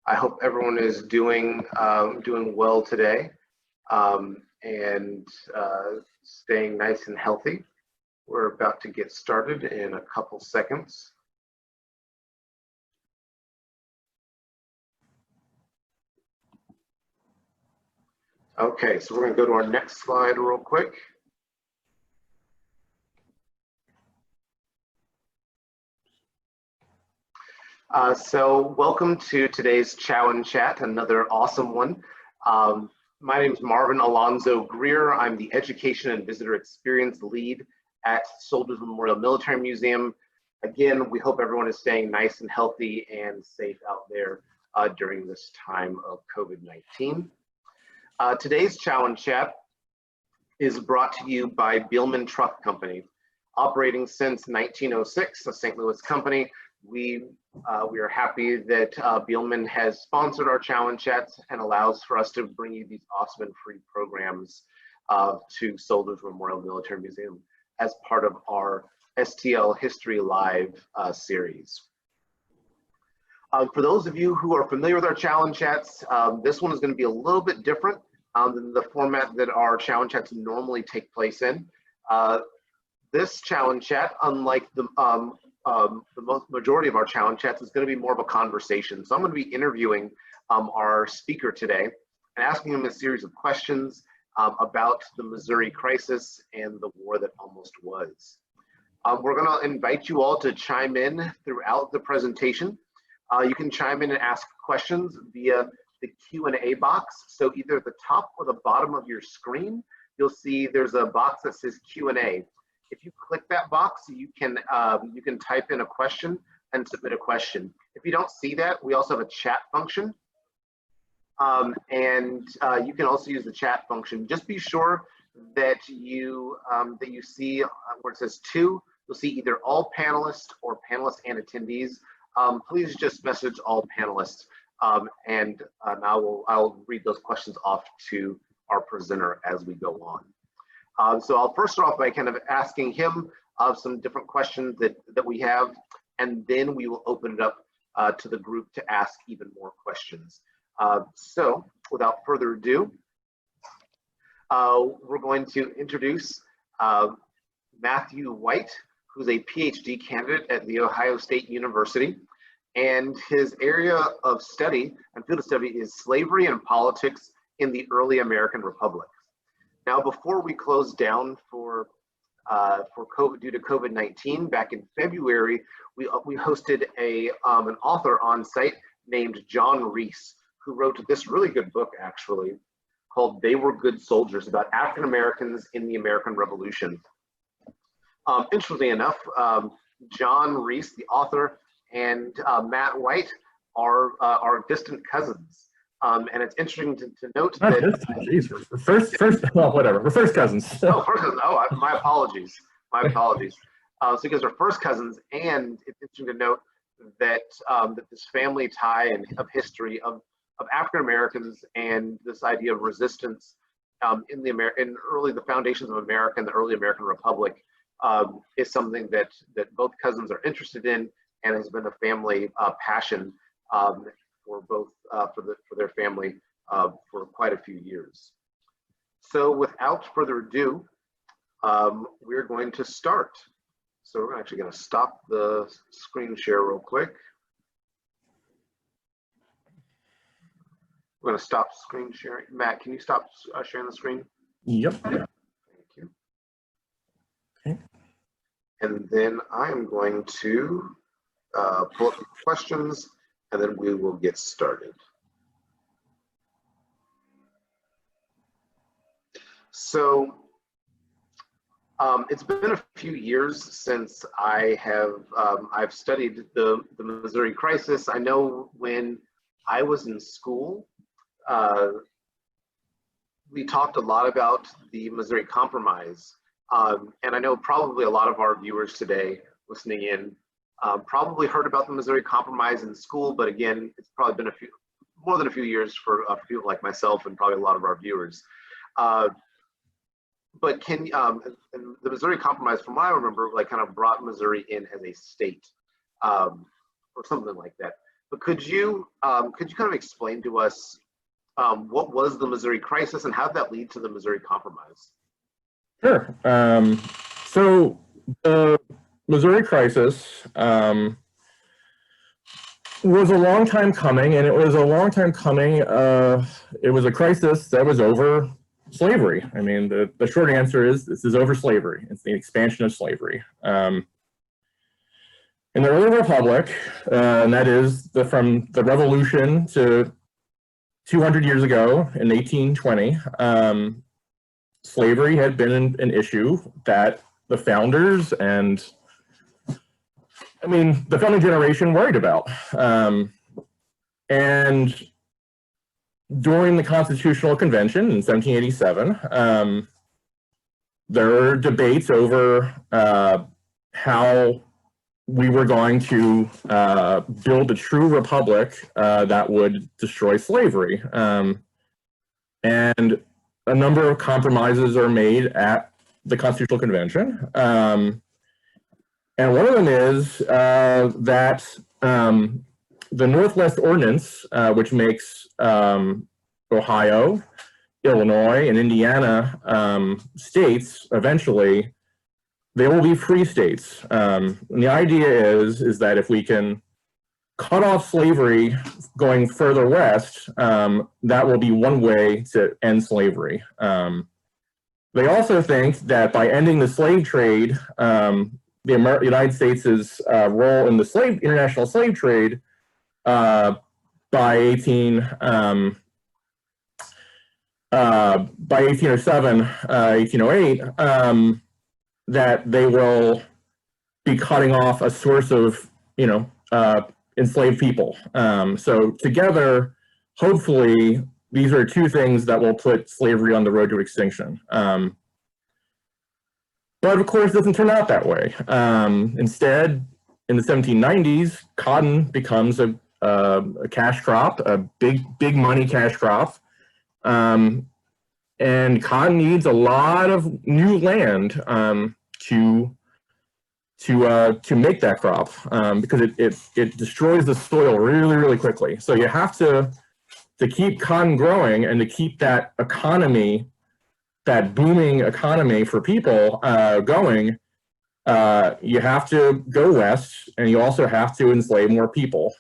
I hope everyone is doing well today and staying nice and healthy. We're about to get started in a couple seconds. Okay, so we're going to go to our next slide real quick. So welcome to today's Chow and Chat, another awesome one. My name is Marvin Alonzo Greer. I'm the Education and Visitor Experience Lead at Soldiers Memorial Military Museum. Again, we hope everyone is staying nice and healthy and safe out there during this time of COVID-19. Today's Chow and Chat is brought to you by Beelman Truck Company. Operating since 1906, a St. Louis company, we are happy that Beelman has sponsored our Chow and Chats and allows for us to bring you these awesome and free programs to Soldiers Memorial Military Museum as part of our STL History Live series. For those of you who are familiar with our Chow and Chats, this one is going to be a little bit different than the format that our Chow and Chats normally take place in. This Chow and Chat, unlike the majority of our Chow and Chats, is going to be more of a conversation. So I'm going to be interviewing our speaker today and asking him a series of questions about the Missouri crisis and the war that almost was. We're going to invite you all to chime in throughout the presentation. You can chime in and ask questions via the Q&A box. So either at the top or the bottom of your screen, you'll see there's a box that says Q&A. If you click that box, you can type in a question and submit a question. If you don't see that, we also have a chat function. You can also use the chat function. Just be sure that you see where it says to, you'll see either all panelists or panelists and attendees. Please just message all panelists and I'll read those questions off to our presenter as we go on. So I'll first start off by kind of asking him some different questions that we have, and then we will open it up to the group to ask even more questions. So without further ado, we're going to introduce Matthew White, who's a PhD candidate at The Ohio State University, and his area of study and field of study is slavery and politics in the early American Republic. Now, before we closed down for COVID, due to COVID-19, back in February, we hosted an author on site named John Reese, who wrote this really good book, actually, called They Were Good Soldiers, about African Americans in the American Revolution. Interestingly enough, John Reese, the author, and Matt White are distant cousins. And it's interesting to note that well, whatever. We're first cousins. Oh, first cousins. Oh, my apologies. My apologies. So you guys are first cousins, and it's interesting to note that that this family tie and of history of African Americans and this idea of resistance in the foundations of America and the early American Republic is something that both cousins are interested in and has been a family passion for both for their family for quite a few years. So without further ado, we're going to start. So we're actually going to stop the screen share real quick. We're going to stop screen sharing. Matt, can you stop sharing the screen? Yep. Thank you. Okay. And then I'm going to pull up the questions, and then we will get started. So it's been a few years since I've studied the Missouri crisis. I know when I was in school, we talked a lot about the Missouri Compromise. And I know probably a lot of our viewers today listening in probably heard about the Missouri Compromise in school, but again, it's probably been more than a few years for people like myself and probably a lot of our viewers. But and the Missouri Compromise, from what I remember, like kind of brought Missouri in as a state or something like that. But could you kind of explain to us what was the Missouri Crisis and how did that lead to the Missouri Compromise? Sure. So the Missouri Crisis was a long time coming, and it was a long time coming. It was a crisis that was over slavery. I mean, the short answer is this is over slavery. It's the expansion of slavery. In the early republic, and that is from the Revolution to 200 years ago in 1820, slavery had been an issue that the founders and, I mean, the founding generation worried about. And during the Constitutional Convention in 1787, there were debates over how we were going to build a true republic that would destroy slavery. And a number of compromises are made at the Constitutional Convention. And one of them is that the Northwest Ordinance, which makes Ohio, Illinois, and Indiana states eventually, they will be free states. And the idea is that if we can cut off slavery going further west, that will be one way to end slavery. They also think that by ending the slave trade, the United States' role in the international slave trade by 1807, 1808, that they will be cutting off a source of, enslaved people. So together, hopefully, these are two things that will put slavery on the road to extinction. But of course, it doesn't turn out that way. Instead, in the 1790s, cotton becomes a cash crop, a big money cash crop. And cotton needs a lot of new land to make that crop because it destroys the soil really quickly. So you have to keep cotton growing and to keep that economy, that booming economy for people going. You have to go west, and you also have to enslave more people.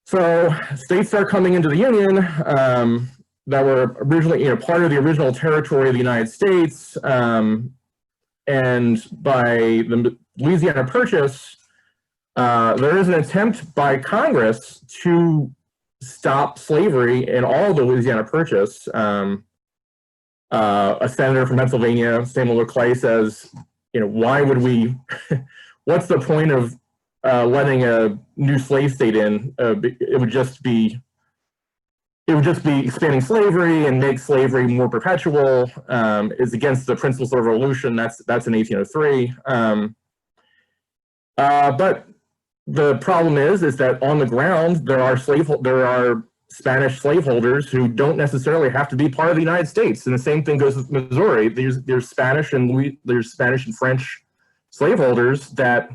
So states are coming into the Union that were originally, part of the original territory of the United States, and by the Louisiana Purchase, there is an attempt by Congress to stop slavery in all the Louisiana Purchase. A senator from Pennsylvania, Samuel Clay, says, why would we, what's the point of letting a new slave state in? It would just be expanding slavery and make slavery more perpetual, is against the principles of revolution. That's in 1803. But the problem is that on the ground, there are Spanish slaveholders who don't necessarily have to be part of the United States. And the same thing goes with Missouri. There's Spanish and French slaveholders that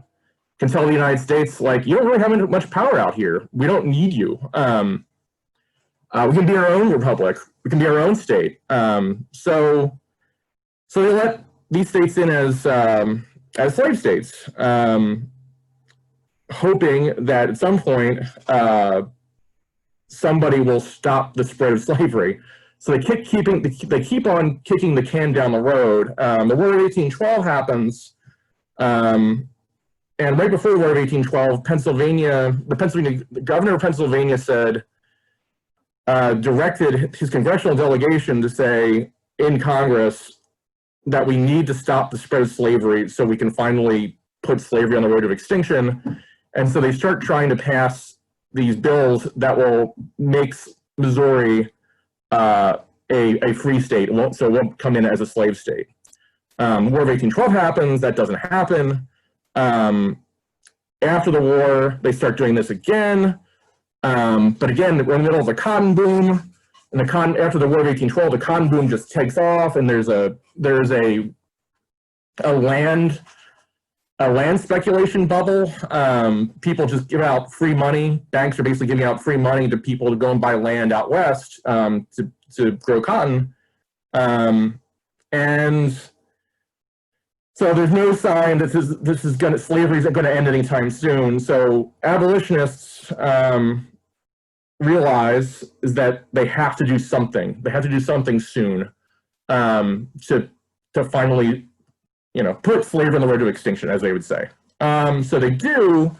can tell the United States, like, you don't really have much power out here. We don't need you. We can be our own republic. We can be our own state. So they let these states in as slave states, hoping that at some point somebody will stop the spread of slavery. So they keep on kicking the can down the road. The War of 1812 happens, and right before the War of 1812, the governor of Pennsylvania said, directed his congressional delegation to say in Congress that we need to stop the spread of slavery so we can finally put slavery on the road to extinction. And so they start trying to pass these bills that will make Missouri a free state, so it won't come in as a slave state. War of 1812 happens, that doesn't happen. After the war, they start doing this again. But again, we're in the middle of the cotton boom, and after the War of 1812, the cotton boom just takes off, and there's a land a land speculation bubble. People just give out free money. Banks are basically giving out free money to people to go and buy land out west to grow cotton. And so there's no sign that slavery isn't going to end anytime soon. So abolitionists realize is that they have to do something. They have to do something soon to finally, put slavery on the road to extinction, as they would say. So they do.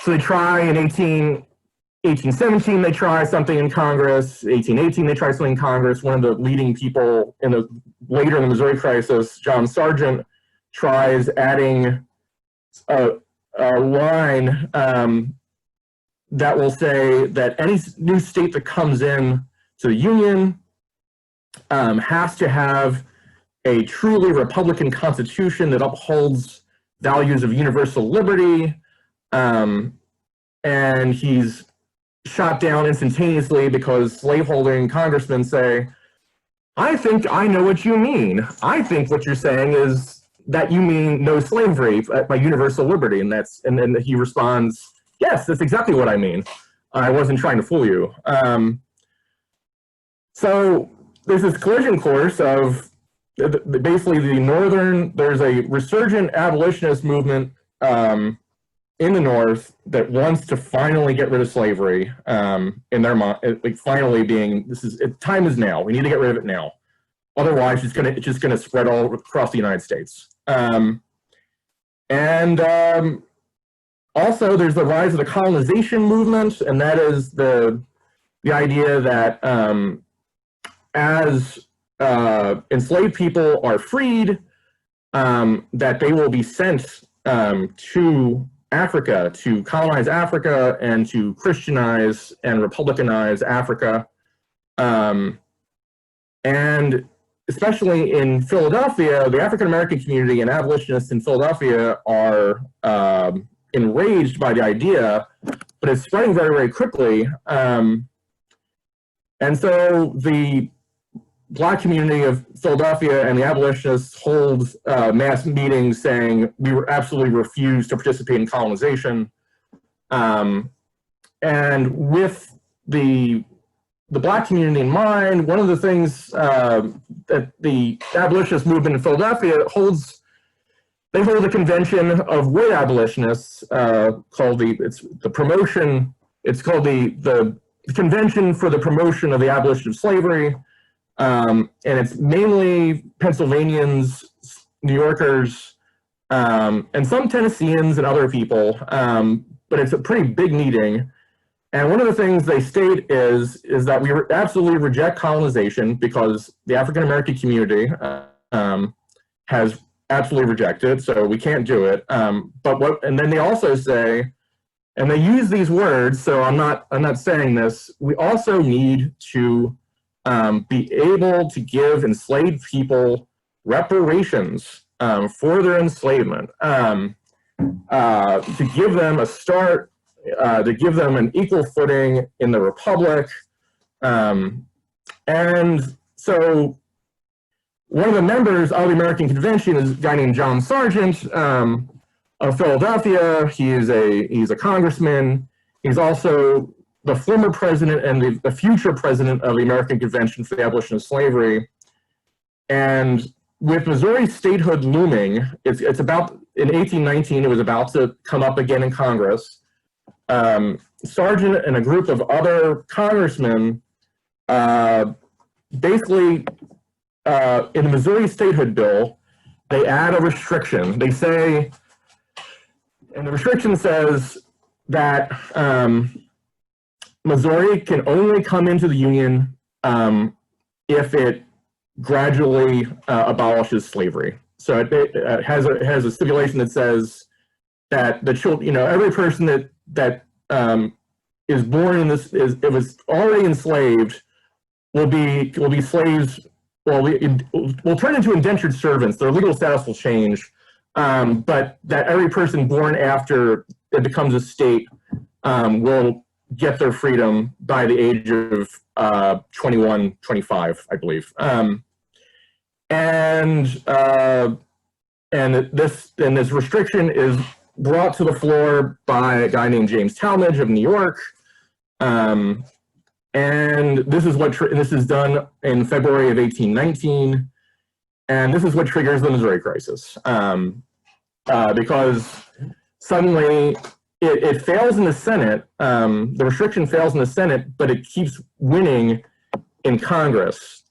So they try in 1817, they try something in Congress. 1818, they try something in Congress. One of the leading people later in the Missouri crisis, John Sargent, tries adding a line that will say that any new state that comes in to the Union has to have a truly Republican constitution that upholds values of universal liberty, and he's shot down instantaneously because slaveholding congressmen say, I think I know what you mean. I think what you're saying is that you mean no slavery by universal liberty, and then he responds, yes, that's exactly what I mean. I wasn't trying to fool you. So there's this collision course of basically there's a resurgent abolitionist movement in the North that wants to finally get rid of slavery in their mind, like finally being, time is now. We need to get rid of it now. Otherwise, it's just gonna spread all across the United States. Also, there's the rise of the colonization movement, and that is the idea that as enslaved people are freed, that they will be sent to Africa to colonize Africa and to Christianize and Republicanize Africa. And especially in Philadelphia, the African-American community and abolitionists in Philadelphia are enraged by the idea, but it's spreading very, very quickly. And so the Black community of Philadelphia and the abolitionists hold mass meetings saying we absolutely refuse to participate in colonization. And with the Black community in mind, one of the things that the abolitionist movement in Philadelphia holds, they hold a convention of white abolitionists called the Convention for the Promotion of the Abolition of Slavery. And it's mainly Pennsylvanians, New Yorkers, and some Tennesseans and other people, but it's a pretty big meeting. And one of the things they state is that we absolutely reject colonization because the African-American community has absolutely rejected it, so we can't do it. And then they also say, and they use these words, so I'm not saying this, we also need to be able to give enslaved people reparations for their enslavement, to give them a start, to give them an equal footing in the Republic. And so one of the members of the American Convention is a guy named John Sargent of Philadelphia. He's a congressman. He's also the former president and the future president of the American Convention for the Abolition of Slavery. And with Missouri statehood looming, it's about, in 1819, it was about to come up again in Congress. Sargent and a group of other congressmen basically, in the Missouri statehood bill, they add a restriction. They say, and the restriction says that Missouri can only come into the Union if it gradually abolishes slavery. So it has a stipulation that says that the children, every person that is born in this it was already enslaved will be slaves. Will turn into indentured servants. Their legal status will change, but that every person born after it becomes a state will get their freedom by the age of 21, 25, I believe. this restriction is brought to the floor by a guy named James Talmage of New York. And this is done in February of 1819. And this is what triggers the Missouri crisis. Because suddenly it fails in the Senate. The restriction fails in the Senate, but it keeps winning in Congress.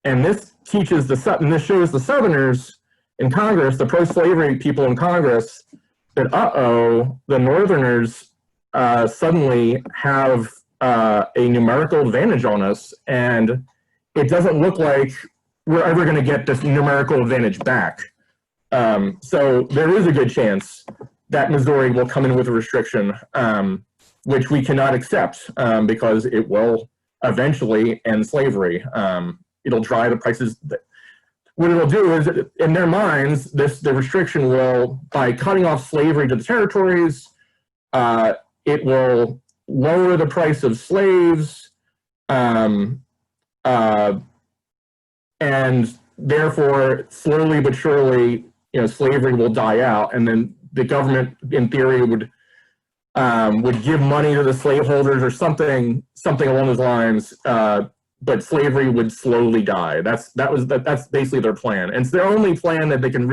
And this shows the Southerners in Congress, the pro-slavery people in Congress, that the Northerners suddenly have a numerical advantage on us, and it doesn't look like we're ever going to get this numerical advantage back. So there is a good chance that Missouri will come in with a restriction, which we cannot accept because it will eventually end slavery. It'll drive the prices. What it'll do is, in their minds, the restriction will, by cutting off slavery to the territories, it will lower the price of slaves, and therefore, slowly but surely, slavery will die out, and then the government, in theory, would give money to the slaveholders or something along those lines. But slavery would slowly die. That's basically their plan, and it's their only plan that they can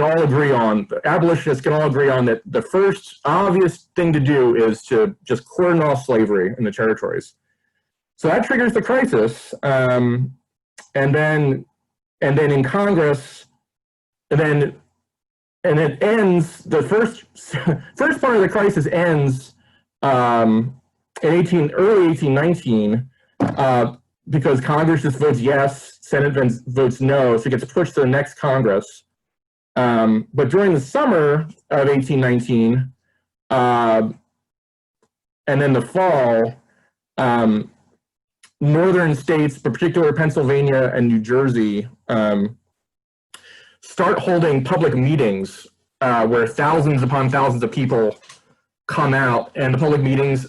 all agree on. The abolitionists can all agree on that the first obvious thing to do is to just cordon off slavery in the territories. So that triggers the crisis, and then in Congress, and it ends. The first part of the crisis ends in early 1819, because Congress just votes yes, Senate votes no, so it gets pushed to the next Congress. But during the summer of 1819, and then the fall, northern states, particularly Pennsylvania and New Jersey, start holding public meetings where thousands upon thousands of people come out, and the public meetings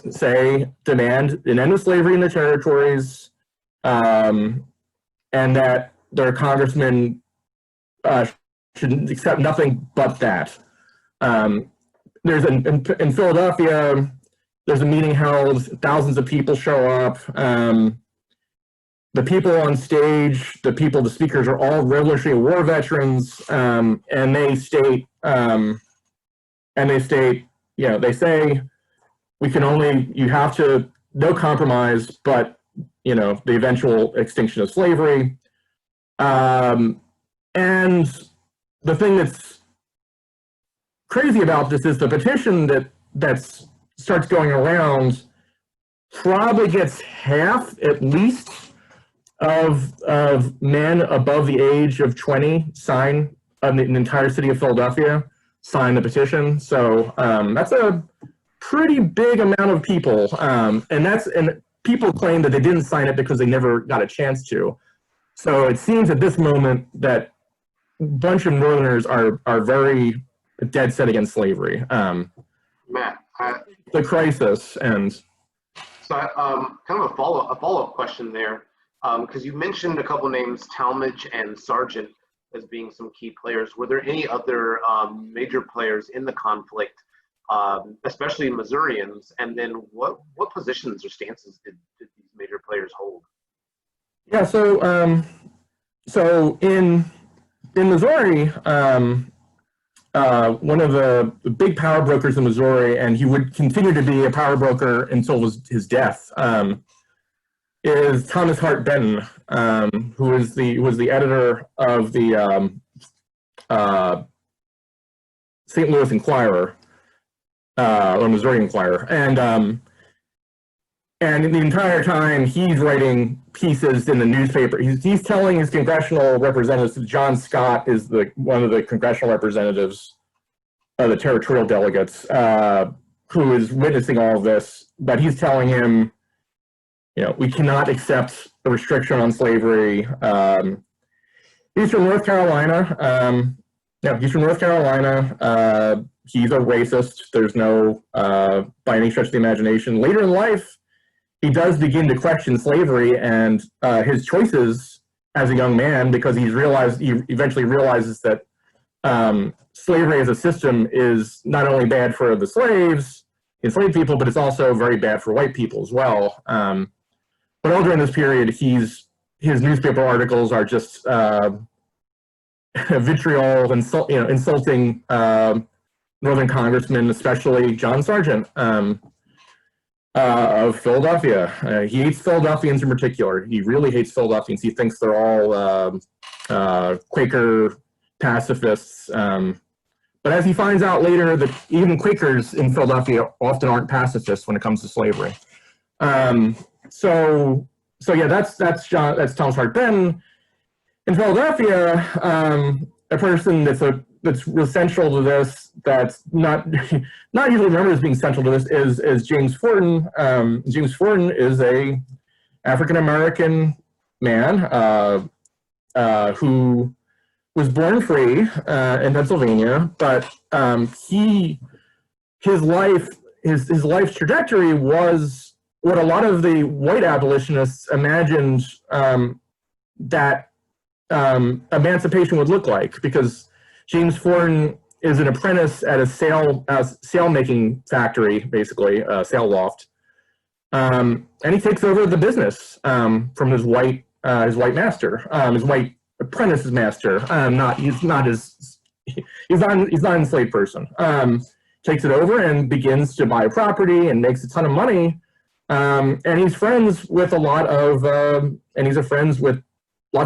demand an end of slavery in the territories, and that their congressmen should accept nothing but that. In Philadelphia, there's a meeting held, thousands of people show up. The people on stage, the speakers are all Revolutionary War veterans, and they state, they say, you have to, no compromise, but, the eventual extinction of slavery. And the thing that's crazy about this is the petition that starts going around probably gets half, at least, of men above the age of 20 sign, the entire city of Philadelphia sign the petition. So that's a pretty big amount of people, and people claim that they didn't sign it because they never got a chance to. So it seems at this moment that a bunch of Northerners are very dead set against slavery. Matt, the crisis, and so kind of a follow-up question there, because you mentioned a couple names, Talmage and Sargent, as being some key players. Were there any other major players in the conflict, especially Missourians? And then what positions or stances did these major players hold? Yeah, so in Missouri, one of the big power brokers in Missouri, and he would continue to be a power broker until his death, is Thomas Hart Benton, who was the editor of the St. Louis Inquirer, or Missouri Inquirer, and the entire time he's writing pieces in the newspaper. He's telling his congressional representatives. John Scott is one of the congressional representatives of the territorial delegates, who is witnessing all of this. But he's telling him, we cannot accept a restriction on slavery. He's from North Carolina. He's from North Carolina. He's a racist. There's no, by any stretch of the imagination. Later in life, he does begin to question slavery, and his choices as a young man, because he eventually realizes that slavery as a system is not only bad for the enslaved people, but it's also very bad for white people as well. But all during this period, his newspaper articles are just vitriol, insulting Northern congressmen, especially John Sargent of Philadelphia. He hates Philadelphians in particular. He really hates Philadelphians. He thinks they're all Quaker pacifists. But as he finds out later, that even Quakers in Philadelphia often aren't pacifists when it comes to slavery. So yeah, that's Thomas Hart Benton. In Philadelphia, a person that's central to this, that's not usually remembered as being central to this, is James Forten. James Forten is a African American man who was born free in Pennsylvania, but his life's trajectory was what a lot of the white abolitionists imagined that emancipation would look like, because James Forten is an apprentice at a sail making factory, basically a sail loft, and he takes over the business from his white master, his white apprentice's master. He's not an enslaved person. Takes it over and begins to buy property and makes a ton of money. And he's friends with lots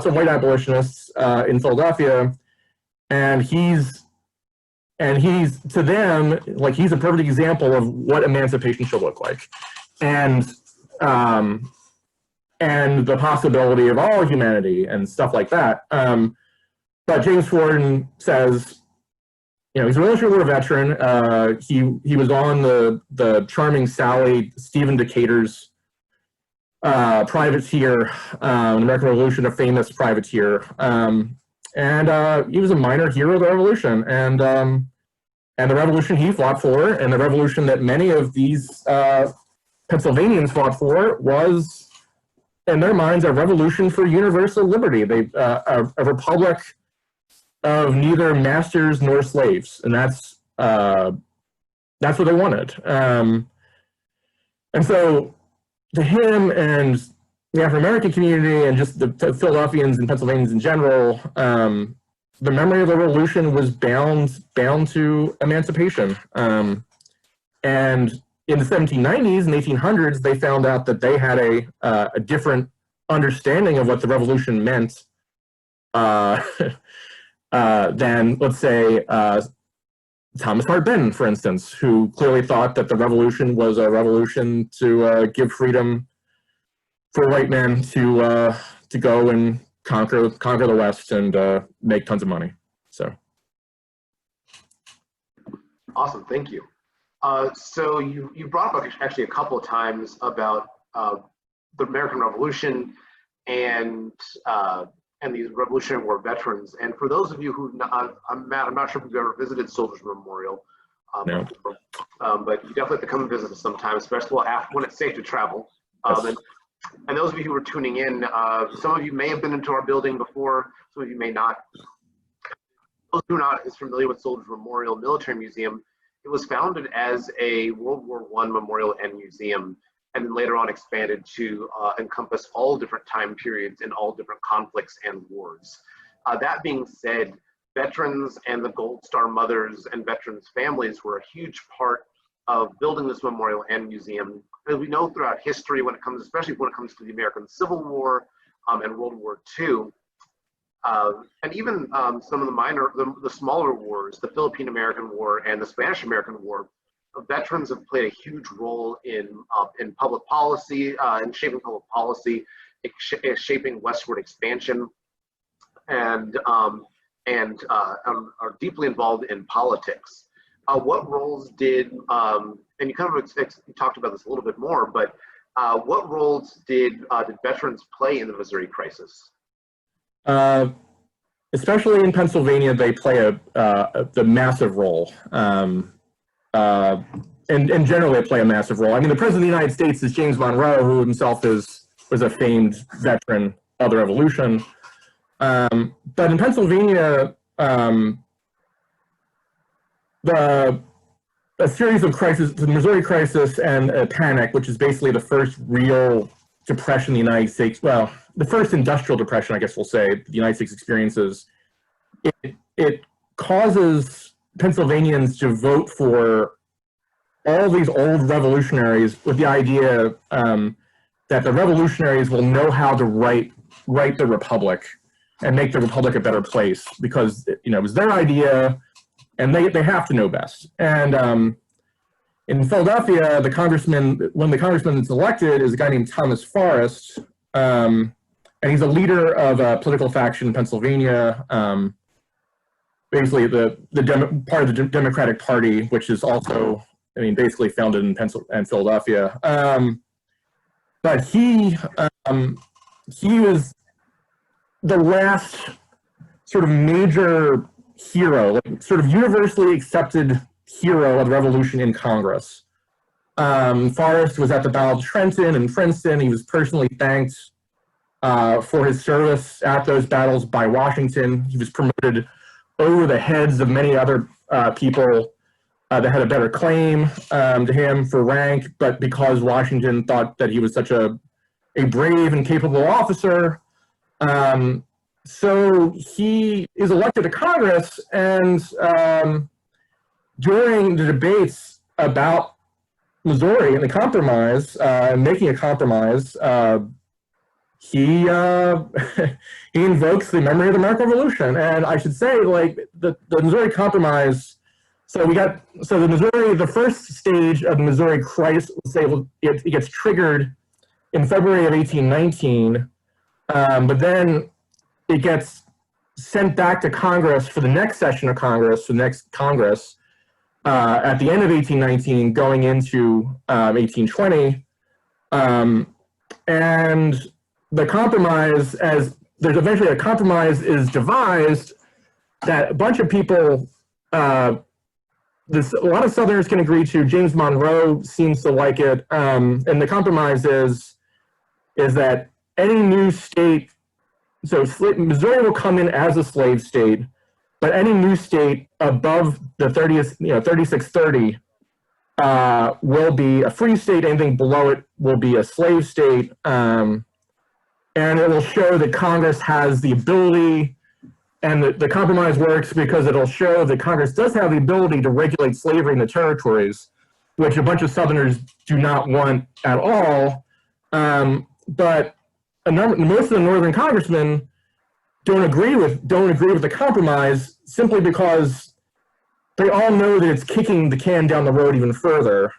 of white abolitionists in Philadelphia, and he's to them, like, he's a perfect example of what emancipation should look like, and the possibility of all humanity and stuff like that. But James Forten says, he's a Revolutionary War veteran. He was on the Charming Sally, Stephen Decatur's privateer, American Revolution, a famous privateer. And he was a minor hero of the Revolution. And the revolution he fought for, and the revolution that many of these Pennsylvanians fought for, was, in their minds, a revolution for universal liberty. A republic of neither masters nor slaves, and that's what they wanted. And so, to him and the African American community, and just the Philadelphians and Pennsylvanians in general, the memory of the revolution was bound to emancipation. And in the 1790s and 1800s, they found out that they had a different understanding of what the revolution meant than, let's say, Thomas Hart Benton, for instance, who clearly thought that the revolution was a revolution to give freedom for white men to go and conquer the West and make tons of money. So, awesome, thank you. So you brought up actually a couple of times about the American Revolution and these Revolutionary War veterans. And for those of you who, I'm not sure if you've ever visited Soldiers Memorial, no. But you definitely have to come and visit us sometime, especially when it's safe to travel. Yes. And those of you who are tuning in, some of you may have been into our building before, some of you may not. Those who are not as familiar with Soldiers Memorial Military Museum, it was founded as a World War I memorial and museum, and then later on expanded to encompass all different time periods and all different conflicts and wars. That being said, veterans and the Gold Star mothers and veterans' families were a huge part of building this memorial and museum. As we know throughout history, especially when it comes to the American Civil War and World War II, and even some of the smaller wars, the Philippine-American War and the Spanish-American War, veterans have played a huge role in public policy, in shaping public policy, shaping westward expansion, and are deeply involved in politics. What roles did, and you kind of you talked about this a little bit more, but what roles did veterans play in the Missouri crisis? Especially in Pennsylvania, they play the massive role. And generally, they play a massive role. I mean, the President of the United States is James Monroe, who himself was a famed veteran of the Revolution. But in Pennsylvania, a series of crises, the Missouri crisis and a panic, which is basically the first real depression in the United States, well, the first industrial depression, I guess we'll say, the United States experiences, it causes Pennsylvanians to vote for all these old revolutionaries with the idea that the revolutionaries will know how to write the republic and make the republic a better place, because it was their idea and they have to know best. And in Philadelphia, when the congressman is elected is a guy named Thomas Forrest, and he's a leader of a political faction in Pennsylvania, basically part of the Democratic Party, which is also, basically founded in Philadelphia. But he was the last sort of major hero, like sort of universally accepted hero of the revolution in Congress. Forrest was at the Battle of Trenton and Princeton. He was personally thanked for his service at those battles by Washington. He was promoted over the heads of many other people that had a better claim to him for rank, but because Washington thought that he was such a brave and capable officer, so he is elected to Congress, and during the debates about Missouri and the compromise, making a compromise, he he invokes the memory of the American Revolution. And I should say, like, the Missouri Compromise, the first stage of the Missouri crisis, it gets triggered in February of 1819, but then it gets sent back to Congress for the next session of Congress, the next Congress, at the end of 1819, going into 1820. And the compromise, as there's eventually a compromise is devised that a bunch of people, a lot of Southerners can agree to. James Monroe seems to like it. And the compromise is that any new state, so Missouri will come in as a slave state, but any new state above the 3630 will be a free state. Anything below it will be a slave state. And it will show that Congress has the ability, and the compromise works because it'll show that Congress does have the ability to regulate slavery in the territories, which a bunch of Southerners do not want at all. But most of the Northern congressmen don't agree with the compromise, simply because they all know that it's kicking the can down the road even further.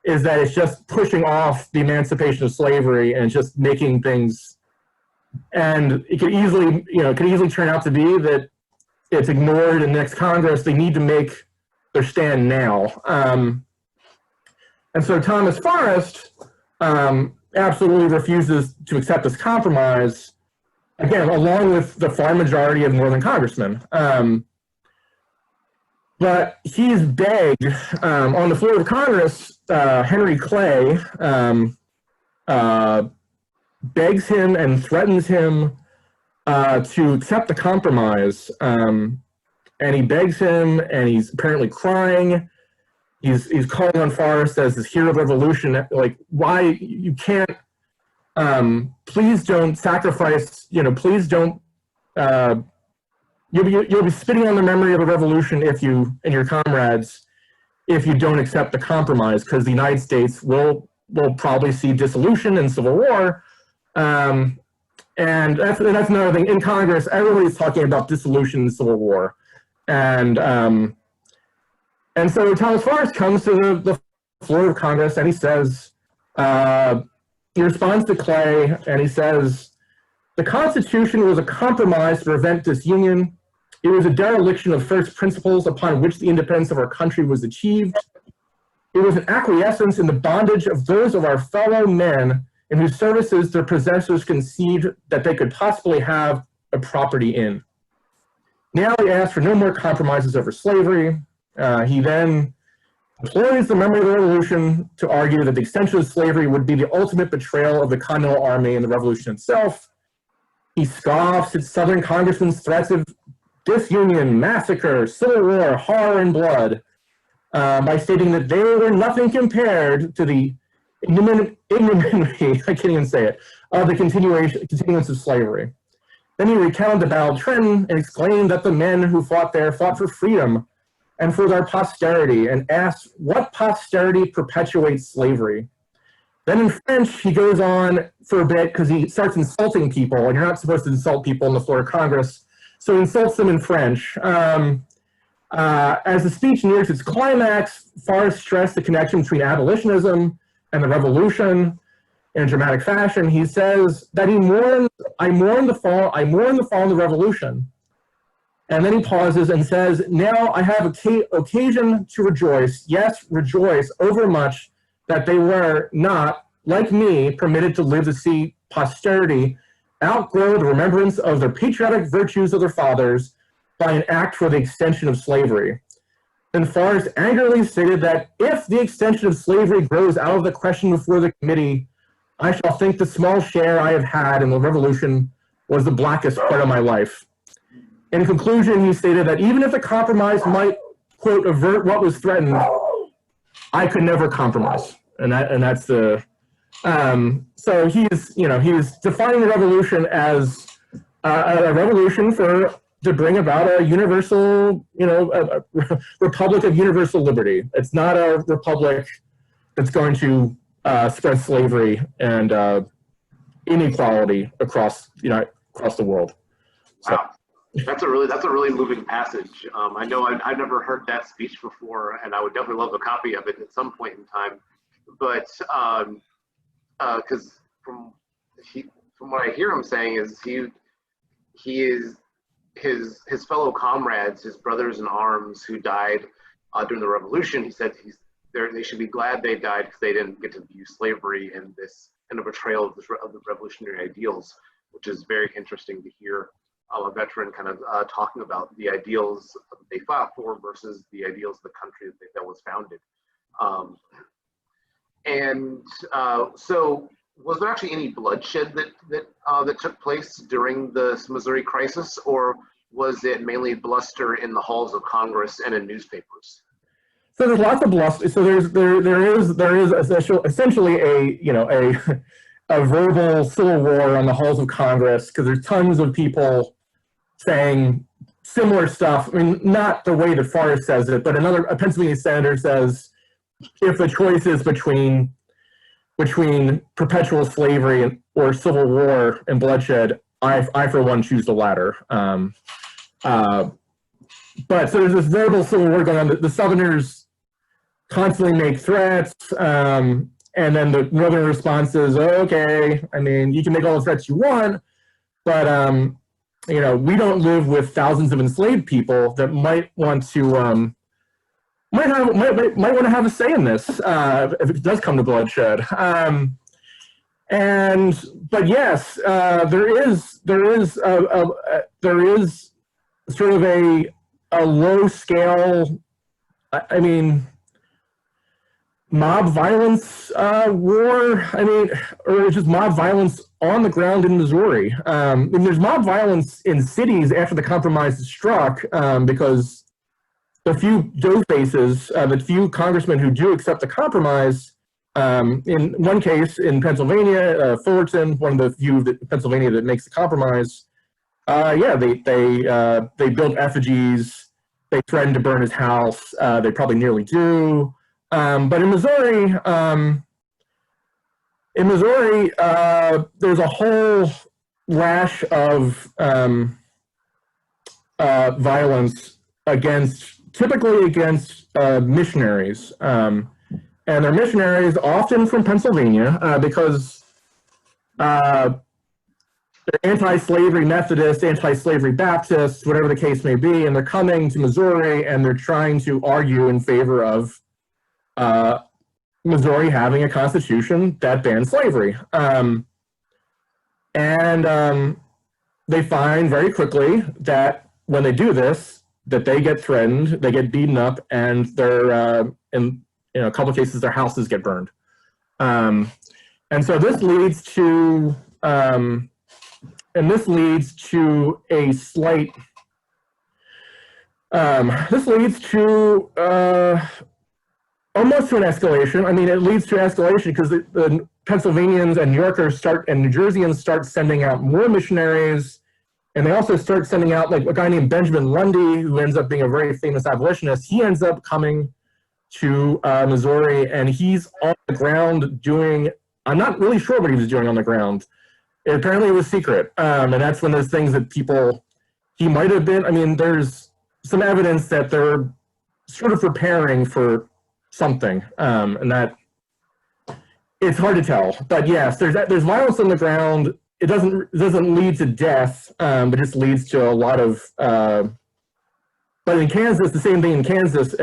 Is that it's just pushing off the emancipation of slavery and just making things, and it could easily turn out to be that it's ignored in the next Congress. They need to make their stand now. And so Thomas Forrest absolutely refuses to accept this compromise, again, along with the far majority of Northern congressmen. But he's begged on the floor of Congress. Henry Clay begs him and threatens him to accept the compromise. And he begs him, and he's apparently crying. He's calling on Forrest as his hero of revolution. Like, why you can't? Please don't sacrifice. Please don't. You'll be spitting on the memory of the revolution and your comrades if you don't accept the compromise, because the United States will probably see dissolution and civil war. And that's another thing. In Congress, everybody's talking about dissolution and civil war. And so Thomas Forrest comes to the floor of Congress, and he says, he responds to Clay, and he says, "The Constitution was a compromise to prevent disunion. It was a dereliction of first principles upon which the independence of our country was achieved. It was an acquiescence in the bondage of those of our fellow men in whose services their possessors conceived that they could possibly have a property in. Now he asks for no more compromises over slavery." He then employs the memory of the Revolution to argue that the extension of slavery would be the ultimate betrayal of the Continental Army and the Revolution itself. He scoffs at Southern congressmen's threats of disunion, massacre, civil war, horror, and blood by stating that they were nothing compared to the ignominy, I can't even say it, of the continuance of slavery. Then he recounted the Battle of Trenton and exclaimed that the men who fought there fought for freedom and for their posterity, and asked what posterity perpetuates slavery. Then in French, he goes on for a bit because he starts insulting people, and you're not supposed to insult people in the floor of Congress, so he insults them in French. As the speech nears its climax, Forrest stressed the connection between abolitionism and the revolution in a dramatic fashion. He says that I mourn the fall of the revolution. And then he pauses and says, now I have occasion to rejoice, yes, rejoice overmuch that they were not, like me, permitted to live to see posterity outgrow the remembrance of the patriotic virtues of their fathers by an act for the extension of slavery. Then Forrest angrily stated that if the extension of slavery grows out of the question before the committee, I shall think the small share I have had in the revolution was the blackest part of my life. In conclusion, he stated that even if the compromise might, quote, avert what was threatened, I could never compromise. And that's the, so he's defining the revolution as a revolution to bring about a universal, a republic of universal liberty. It's not a republic that's going to spread slavery and inequality across the world. So. Wow. That's a really moving passage. I know I've never heard that speech before, and I would definitely love a copy of it at some point in time. But because from what I hear him saying is he is his fellow comrades, his brothers in arms who died during the revolution. He said they should be glad they died because they didn't get to view slavery and a betrayal of the revolutionary ideals, which is very interesting to hear. A veteran kind of talking about the ideals they fought for versus the ideals of the country that was founded. So was there actually any bloodshed that took place during the Missouri crisis, or was it mainly bluster in the halls of Congress and in newspapers? So there's lots of bluster. So there is essentially a verbal civil war on the halls of Congress, because there's tons of people saying similar stuff. I mean, not the way that Forrest says it, but a Pennsylvania senator says, if the choice is between perpetual slavery or civil war and bloodshed, I for one choose the latter. But so there's this verbal civil war going on. The Southerners constantly make threats, and then the Northern response is, okay, I mean, you can make all the threats you want, but we don't live with thousands of enslaved people that might want to might want to have a say in this if it does come to bloodshed. But yes, there is sort of a low scale, I mean, mob violence war, or just mob violence on the ground in Missouri. And there's mob violence in cities after the compromise is struck, because the few doughfaces, the few congressmen who do accept the compromise, in one case in Pennsylvania, Fullerton, one of the few in Pennsylvania that makes the compromise, they built effigies, they threatened to burn his house, they probably nearly do. But in Missouri, there's a whole rash of violence typically against missionaries. And they're missionaries often from Pennsylvania, because they're anti-slavery Methodists, anti-slavery Baptists, whatever the case may be, and they're coming to Missouri and they're trying to argue in favor of Missouri having a constitution that bans slavery. They find very quickly that when they do this, that they get threatened, they get beaten up, and in a couple of cases, their houses get burned. And so this leads to and this leads to a slight, this leads to almost to an escalation. I mean, it leads to escalation because the Pennsylvanians and New Yorkers and New Jerseyans start sending out more missionaries, and they also start sending out, like, a guy named Benjamin Lundy, who ends up being a very famous abolitionist. He ends up coming to Missouri, and he's on the ground doing, I'm not really sure what he was doing on the ground. Apparently it was secret, and that's when there's things that he might have been, I mean, there's some evidence that they're sort of preparing for something, and that it's hard to tell. But yes, there's violence on the ground. It doesn't lead to death, but just leads to a lot of. But in Kansas, the same thing in Kansas,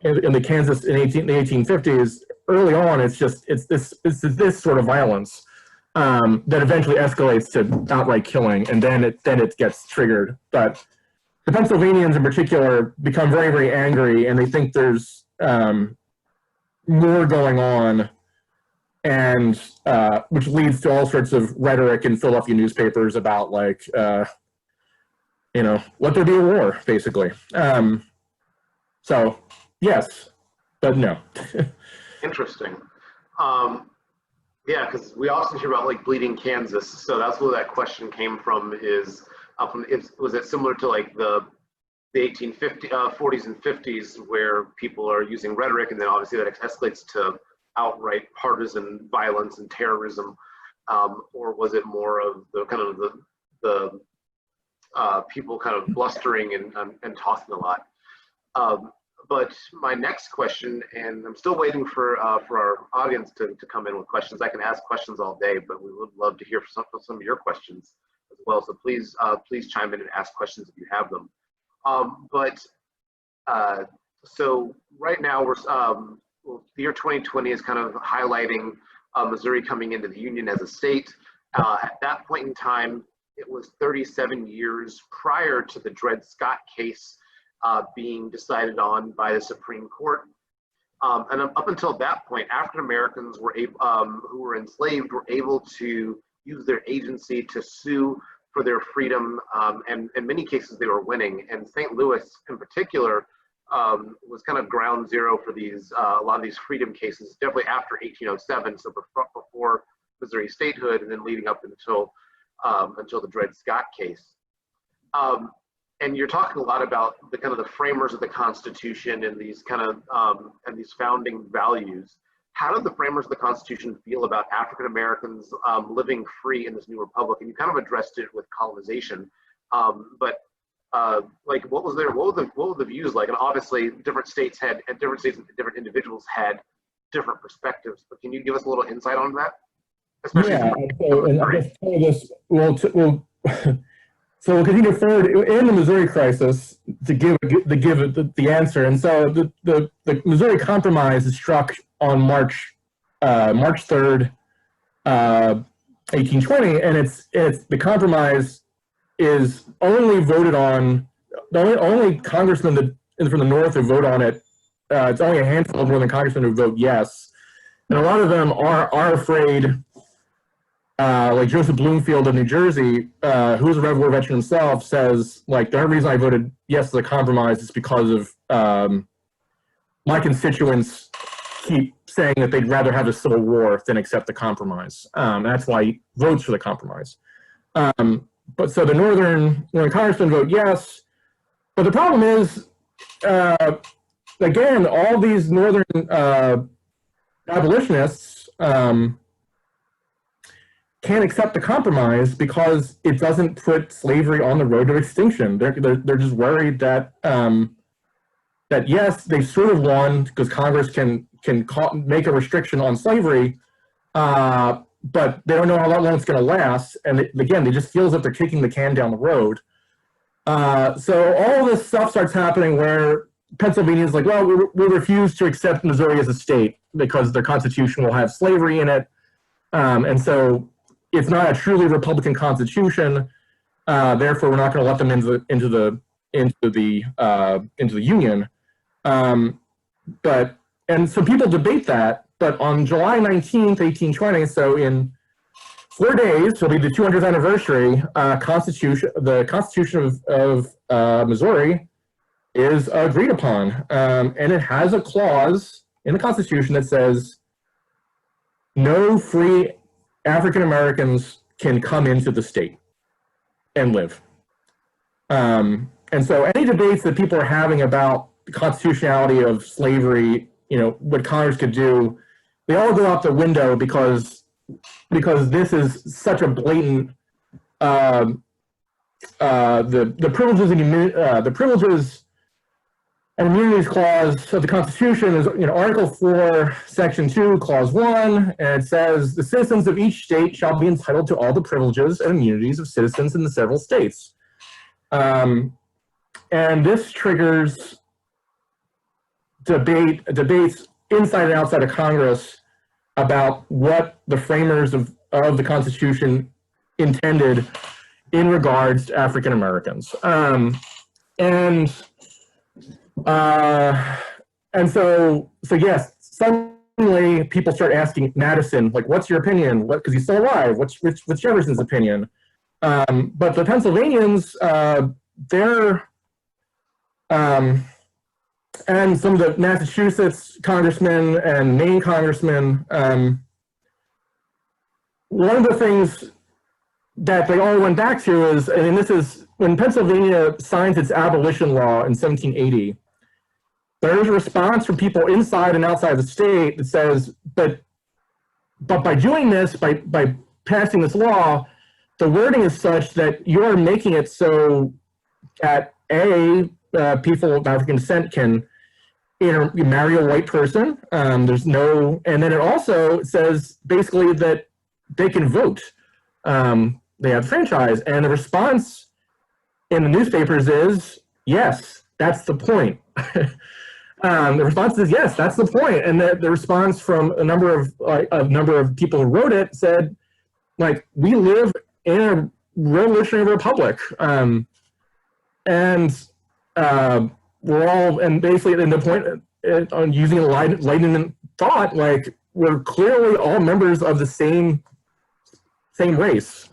in the Kansas in the 1850s. Early on, it's this sort of violence that eventually escalates to outright killing, and then it gets triggered. But the Pennsylvanians in particular become very, very angry, and they think there's more going on, and which leads to all sorts of rhetoric in Philadelphia newspapers about, like, let there be a war, basically. So yes, but no. Interesting. Yeah, because we often hear about, like, bleeding Kansas, so that's where that question came from. Was it similar to, like, the 40s and 50s, where people are using rhetoric, and then obviously that escalates to outright partisan violence and terrorism, or was it more of the kind of the people kind of blustering and talking a lot? But my next question, and I'm still waiting for our audience to come in with questions. I can ask questions all day, but we would love to hear some of your questions as well. So please chime in and ask questions if you have them. So right now the year 2020 is kind of highlighting Missouri coming into the Union as a state. At that point in time, it was 37 years prior to the Dred Scott case being decided on by the Supreme Court. And up until that point, African Americans who were enslaved were able to use their agency to sue for their freedom, and in many cases they were winning. And St. Louis in particular was kind of ground zero for a lot of these freedom cases, definitely after 1807, so before Missouri statehood, and then leading up until the Dred Scott case. And you're talking a lot about the kind of the framers of the Constitution and these kind of and these founding values. How did the framers of the Constitution feel about African Americans living free in this new republic? And you kind of addressed it with colonization, but like, what were the views like? And obviously, different states and different individuals had different perspectives. But can you give us a little insight on that? Especially so, and I guess some of this so we'll continue forward in the Missouri crisis to give the answer. And so the Missouri Compromise is struck on March 3rd, 1820, and it's the compromise is only voted on. The only congressmen from the North who vote on it. It's only a handful of northern congressmen who vote yes, and a lot of them are afraid. Like Joseph Bloomfield of New Jersey, who's a Rev War veteran himself, says, like, the only reason I voted yes to the compromise is because of my constituents keep saying that they'd rather have a civil war than accept the compromise. That's why he votes for the compromise. But so the northern congressmen vote yes, but the problem is, again, all these northern abolitionists can't accept the compromise because it doesn't put slavery on the road to extinction. They're just worried that that yes, they sort of won because Congress can make a restriction on slavery, but they don't know how long it's going to last. And again, they just feel as if they're kicking the can down the road. So all this stuff starts happening where Pennsylvania is like, well, we refuse to accept Missouri as a state because their constitution will have slavery in it, and so it's not a truly Republican constitution. Therefore, we're not going to let them into the Union. And so people debate that. But on July 19th, 1820, so in 4 days will be the 200th anniversary. The Constitution of Missouri is agreed upon, and it has a clause in the Constitution that says no free African Americans can come into the state and live. And so any debates that people are having about the constitutionality of slavery, what Congress could do, they all go out the window because this is such a blatant the privileges and immunities clause of the Constitution is Article 4, Section 2, Clause 1, and it says the citizens of each state shall be entitled to all the privileges and immunities of citizens in the several states. And this triggers debates inside and outside of Congress about what the framers of the Constitution intended in regards to African Americans. And so yes, suddenly people start asking Madison, like, what's your opinion? Because he's still alive. What's Jefferson's opinion? But the Pennsylvanians, and some of the Massachusetts congressmen and Maine congressmen, one of the things that they all went back to is, and this is when Pennsylvania signs its abolition law in 1780, there's a response from people inside and outside the state that says, but by doing this, by passing this law, the wording is such that you're making it so that people of African descent can marry a white person. And then it also says basically that they can vote. They have franchise, and the response in the newspapers is, yes, that's the point. The response is, yes, that's the point. And the response from a number of people who wrote it said, like, we live in a revolutionary republic. And we're all, and basically, the point on using Enlightenment thought, like, we're clearly all members of the same race.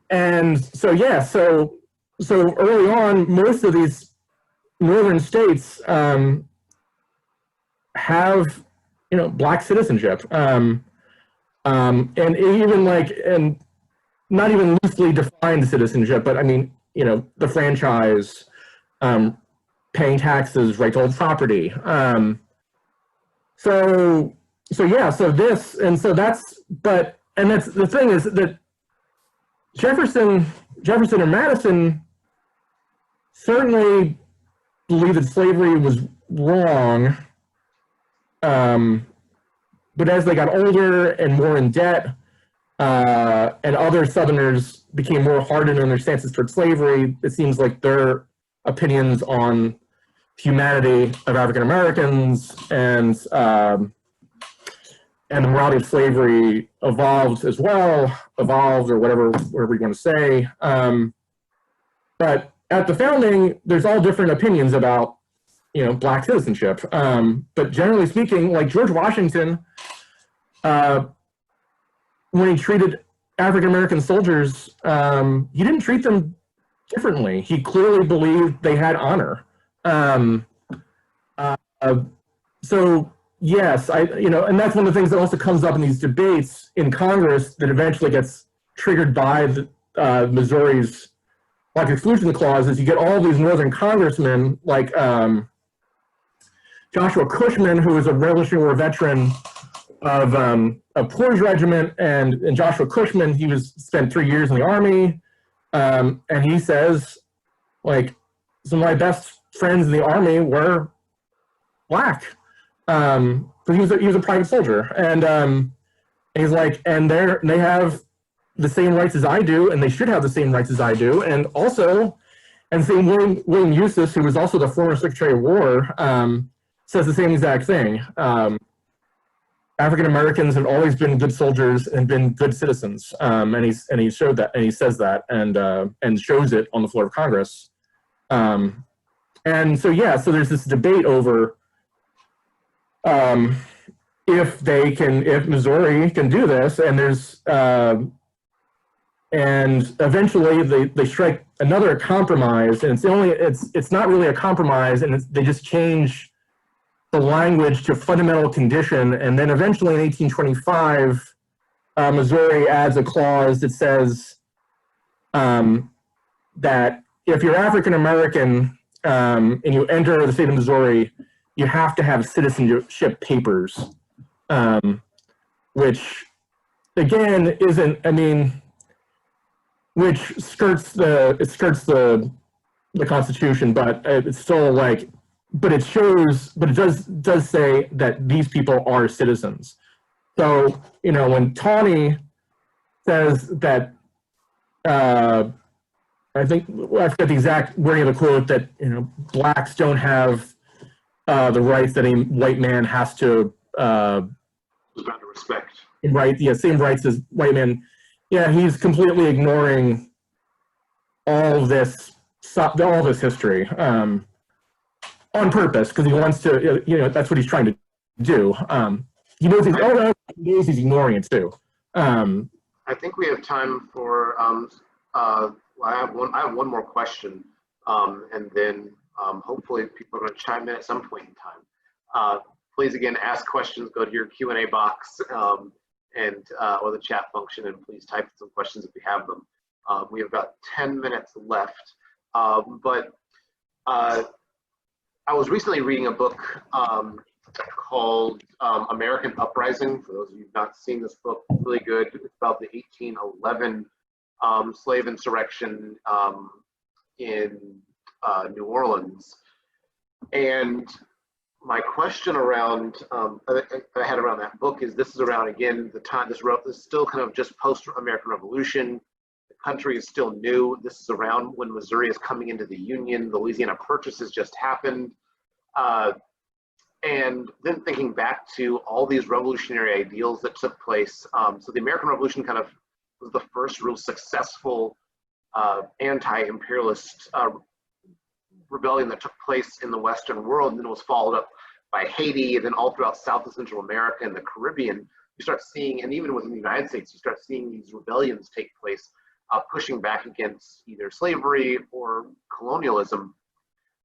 And so, yeah, so early on, most of these northern states have, Black citizenship. And even and not even loosely defined citizenship, but I mean, the franchise, paying taxes, right to hold property. So that's the thing is that Jefferson or Madison certainly believed that slavery was wrong, but as they got older and more in debt, and other Southerners became more hardened in their stances towards slavery, it seems like their opinions on humanity of African Americans and the morality of slavery evolved or whatever you want to say. But at the founding, there's all different opinions about, Black citizenship. But generally speaking, like George Washington, when he treated African American soldiers, he didn't treat them differently. He clearly believed they had honor. So yes, and that's one of the things that also comes up in these debates in Congress that eventually gets triggered by Missouri's Black Exclusion Clause. Is you get all these Northern congressmen like Joshua Cushman, who is a Revolutionary War veteran of Poor's Regiment, and Joshua Cushman, he spent 3 years in the Army, and he says, like, some of my best friends in the Army were Black. But he was a private soldier, and he's like, and they have the same rights as I do, and they should have the same rights as I do, and also, and same William Eustis, who was also the former Secretary of War, says the same exact thing. African Americans have always been good soldiers and been good citizens, and he showed that, and he says that, and shows it on the floor of Congress. And so, yeah, so there's this debate over if Missouri can do this, and and eventually they strike another compromise, and it's not really a compromise, and they just change the language to fundamental condition, and then eventually in 1825, Missouri adds a clause that says that if you're African American and you enter the state of Missouri, you have to have citizenship papers, which again isn't, I mean, which skirts the Constitution, but it's still like, but it does say that these people are citizens. So, you know, when Tawney says that, I think, I forget the exact wording of the quote, that, you know, blacks don't have the rights that a white man has to respect. Right, yeah, same rights as white men. Yeah, he's completely ignoring all this history on purpose, because he wants to, you know, that's what he's trying to do. He knows he's ignoring it too. I think we have time for I have one more question, and then hopefully people are going to chime in at some point in time. Please again ask questions. Go to your Q&A box and or the chat function, and please type some questions if we have them. We have about 10 minutes left, but I was recently reading a book called American Uprising. For those of you who've not seen this book, it's really good. It's about the 1811 slave insurrection in New Orleans. And my question around I had around that book is, this is around, again, the time, this is still kind of just post-American Revolution. The country is still new. This is around when Missouri is coming into the Union. The Louisiana Purchase has just happened. And then thinking back to all these revolutionary ideals that took place. So the American Revolution kind of was the first real successful anti-imperialist rebellion that took place in the Western world, and then it was followed up by Haiti, and then all throughout South and Central America and the Caribbean. You start seeing, and even within the United States, you start seeing these rebellions take place, pushing back against either slavery or colonialism.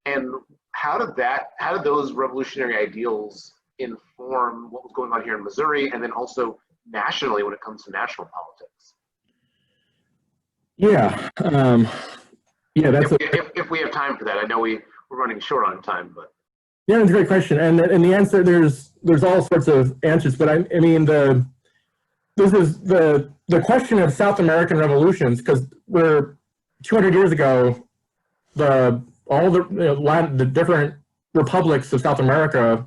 And how did those revolutionary ideals inform what was going on here in Missouri, and then also nationally when it comes to national politics? Yeah, yeah, that's if we have time for that. I know we're running short on time, but yeah, it's a great question, and the answer, there's all sorts of answers, but I mean this is the question of South American revolutions, because we're 200 years ago, all the different republics of South America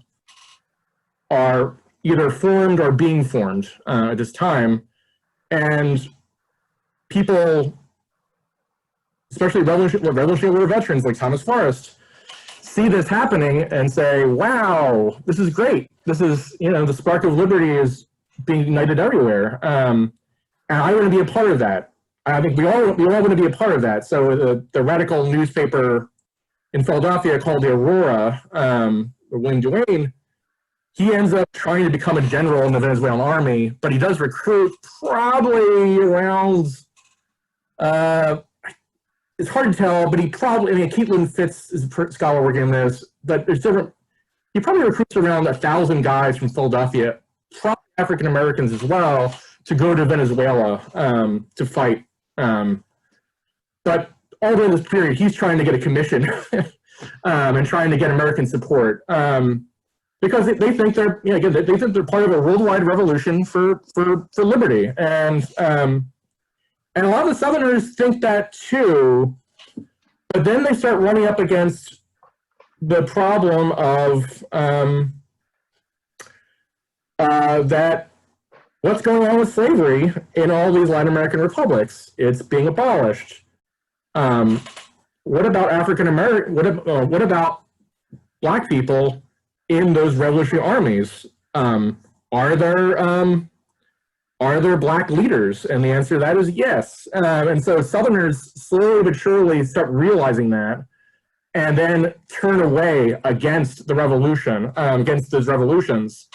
are either formed or being formed at this time, and people, especially Revolutionary War veterans like Thomas Forrest, see this happening and say, wow, this is great. This is, you know, the spark of liberty is being ignited everywhere. And I want to be a part of that. I think we all want to be a part of that. So the radical newspaper in Philadelphia called the Aurora, William Duane, he ends up trying to become a general in the Venezuelan army, but he does recruit probably around, it's hard to tell, but he probably, I mean, Keatlin Fitz is a scholar working on this, but there's different, he probably recruits around 1,000 guys from Philadelphia, probably African Americans as well, to go to Venezuela to fight. But all during this period, he's trying to get a commission and trying to get American support because they think they're, you know, again, they think they're part of a worldwide revolution for liberty, and a lot of the Southerners think that too, but then they start running up against the problem of that what's going on with slavery in all these Latin American republics? It's being abolished. What about African American? What about Black people in those revolutionary armies? Are there Black leaders? And the answer to that is yes. And so Southerners slowly but surely start realizing that, and then turn away against the revolution, against those revolutions.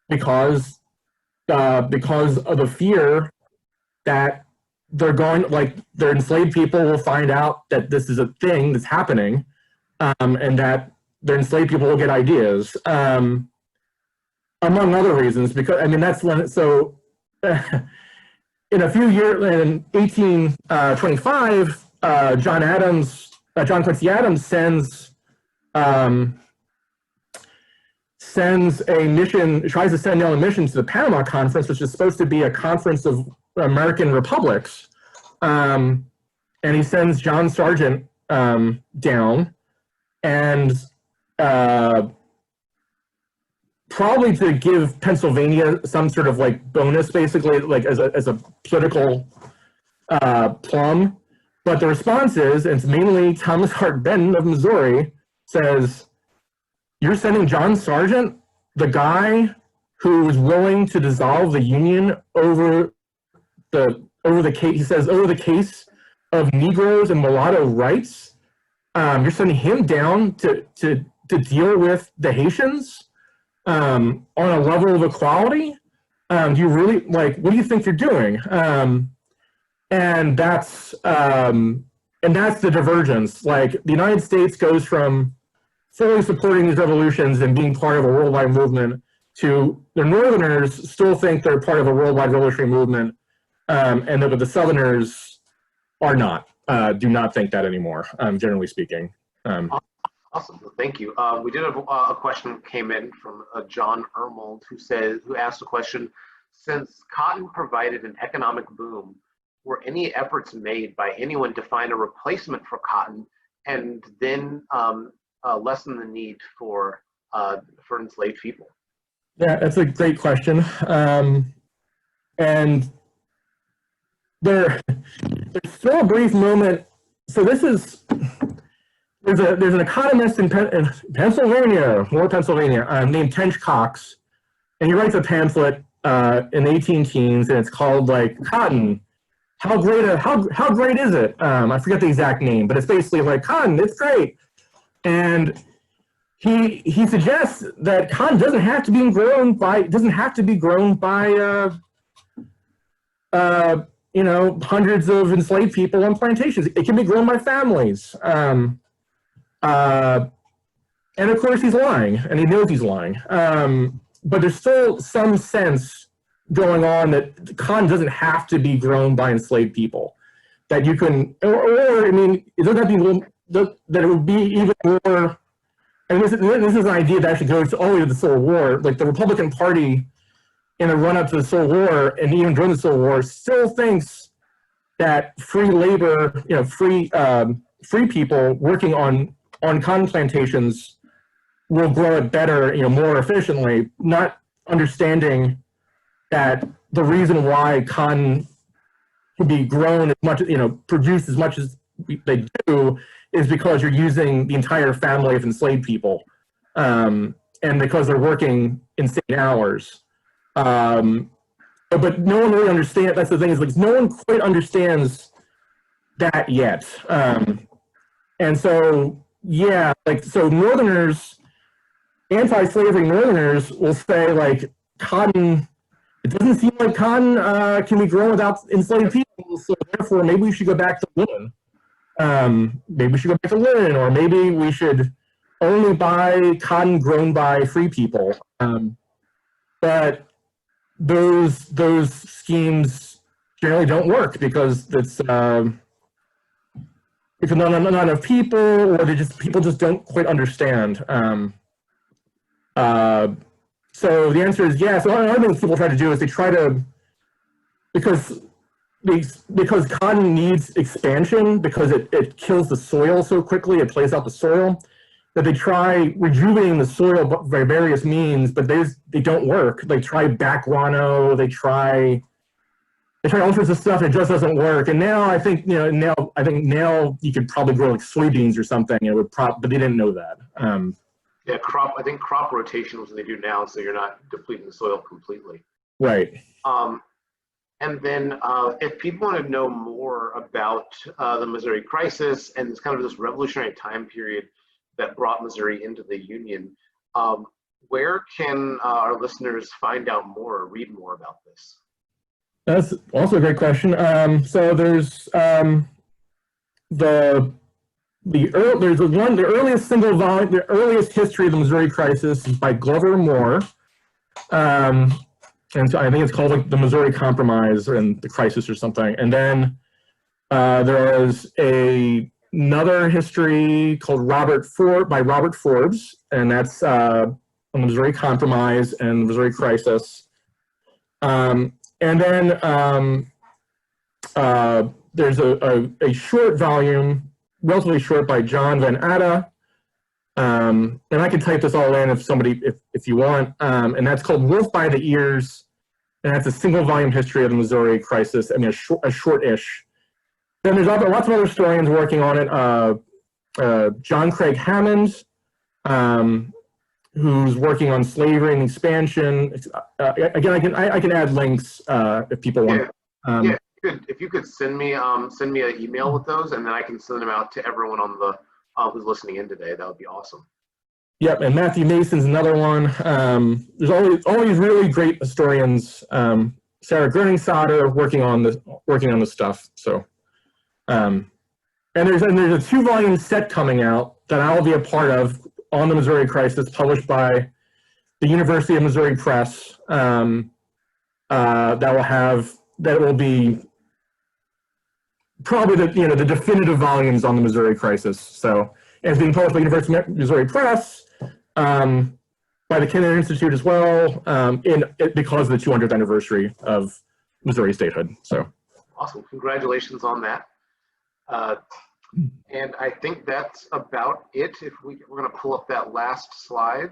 because of the fear that their enslaved people will find out that this is a thing that's happening, and that their enslaved people will get ideas, among other reasons. Because I mean, that's when so. In a few years, in 1825, John Quincy Adams sends a mission, tries to send down a mission to the Panama Conference, which is supposed to be a conference of American republics. And he sends John Sargent down, and probably to give Pennsylvania some sort of like bonus, basically, like as a political plum. But the response is, and it's mainly Thomas Hart Benton of Missouri, says, "You're sending John Sargent, the guy who was willing to dissolve the Union over the case." He says, "over the case of Negroes and mulatto rights. You're sending him down to deal with the Haitians on a level of equality. Do you really like? What do you think you're doing?" And that's the divergence. Like, the United States goes from fully supporting these revolutions and being part of a worldwide movement to the Northerners still think they're part of a worldwide revolutionary movement, and the Southerners are not, do not think that anymore, generally speaking. Awesome, thank you. We did have a question that came in from John Ermold, who asked a question: since cotton provided an economic boom, were any efforts made by anyone to find a replacement for cotton and then lessen the need for enslaved people? Yeah, that's a great question. And there's still a brief moment. So this is, there's an economist in Pennsylvania, named Tench Cox, and he writes a pamphlet in the 18 teens, and it's called like Cotton. How great is it? I forget the exact name, but it's basically like, cotton, it's great. And he suggests that cotton doesn't have to be grown by hundreds of enslaved people on plantations. It can be grown by families. And of course he's lying, and he knows he's lying. But there's still some sense going on that cotton doesn't have to be grown by enslaved people. That you can, or I mean, it doesn't have to be, that it would be even more. And this is an idea that actually goes all the way to the Civil War. Like, the Republican Party in the run-up to the Civil War, and even during the Civil War, still thinks that free labor, free people working on cotton plantations will grow it better, more efficiently, not understanding that the reason why cotton can be grown as much, produced as much as they do, is because you're using the entire family of enslaved people, and because they're working insane hours. But no one really understands. That's the thing, is like, no one quite understands that yet. And so, yeah, like, so Northerners, anti-slavery Northerners will say, like, cotton, it doesn't seem like cotton can be grown without enslaved people, so therefore maybe we should go back to linen. Maybe we should go back to linen, or maybe we should only buy cotton grown by free people. But those schemes generally don't work because it's not enough people, or people just don't quite understand. So the answer is yes. So one of the things people try to do is they try to, because cotton needs expansion, because it kills the soil so quickly, it plays out the soil, that they try rejuvenating the soil by various means, but they don't work. They try back guano, they try all sorts of stuff, and it just doesn't work. And now I think now you could probably grow like soybeans or something, and it would but they didn't know that. Yeah, I think crop rotation is what they do now, so you're not depleting the soil completely. Right. And then if people want to know more about the Missouri crisis and it's kind of this revolutionary time period that brought Missouri into the Union, Where can our listeners find out more or read more about this? That's also a great question. So there's the earliest single volume, the earliest history of the Missouri Crisis is by Glover Moore, and so I think it's called like the Missouri Compromise and the Crisis or something. And then there is another history called by Robert Forbes, and that's on the Missouri Compromise and the Missouri Crisis. And then there's a short volume, relatively short, by John Van Atta. And I can type this all in if you want. And that's called Wolf by the Ears. And that's a single volume history of the Missouri Crisis. I mean, a short-ish. Then there's lots of other historians working on it. John Craig Hammond, who's working on slavery and expansion. Again, I can add links if people want. Yeah, if you could send me an email with those, and then I can send them out to everyone on the who's listening in today. That would be awesome. Yep, and Matthew Mason's another one. There's always really great historians. Sarah Gerningsotter working on this stuff. So, and there's a 2-volume set coming out that I'll be a part of on the Missouri Crisis, published by the University of Missouri Press. That will be probably the definitive volumes on the Missouri Crisis. So, and it's being published by University of Missouri Press, by the Kennedy Institute as well, because of the 200th anniversary of Missouri statehood. So awesome! Congratulations on that. And I think that's about it. If we're going to pull up that last slide.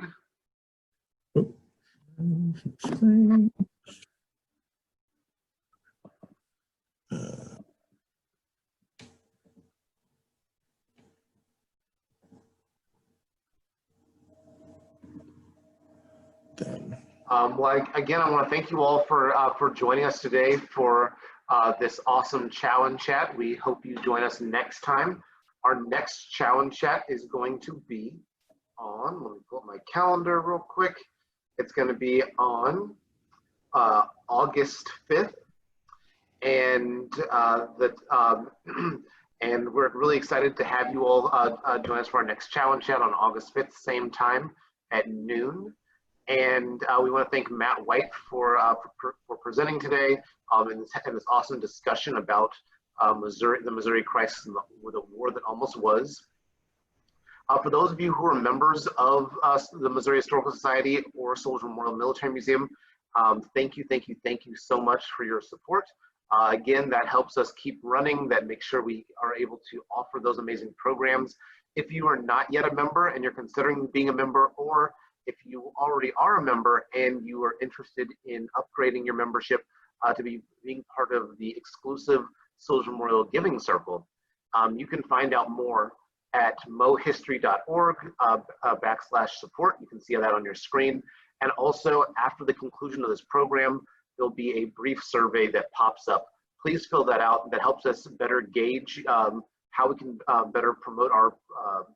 Well, again, I want to thank you all for joining us today for this awesome Chow and Chat. We hope you join us next time. Our next Chow and Chat is going to be on, let me pull up my calendar real quick. It's going to be on August 5th. And and we're really excited to have you all join us for our next Chow and Chat on August 5th, same time at noon. And we want to thank Matt White for presenting today in this awesome discussion about the Missouri Crisis and the war that almost was. For those of you who are members of the Missouri Historical Society or Soldier Memorial Military Museum, thank you so much for your support. Again, that helps us keep running, that makes sure we are able to offer those amazing programs. If you are not yet a member and you're considering being a member, or if you already are a member and you are interested in upgrading your membership to being part of the exclusive Soldier Memorial Giving Circle, you can find out more at mohistory.org /support. You can see that on your screen. And also, after the conclusion of this program, there'll be a brief survey that pops up. Please fill that out. That helps us better gauge how we can better promote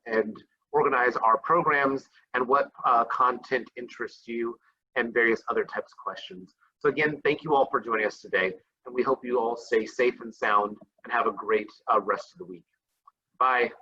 and organize our programs, and what content interests you, and various other types of questions. So again, thank you all for joining us today, and we hope you all stay safe and sound and have a great rest of the week. Bye.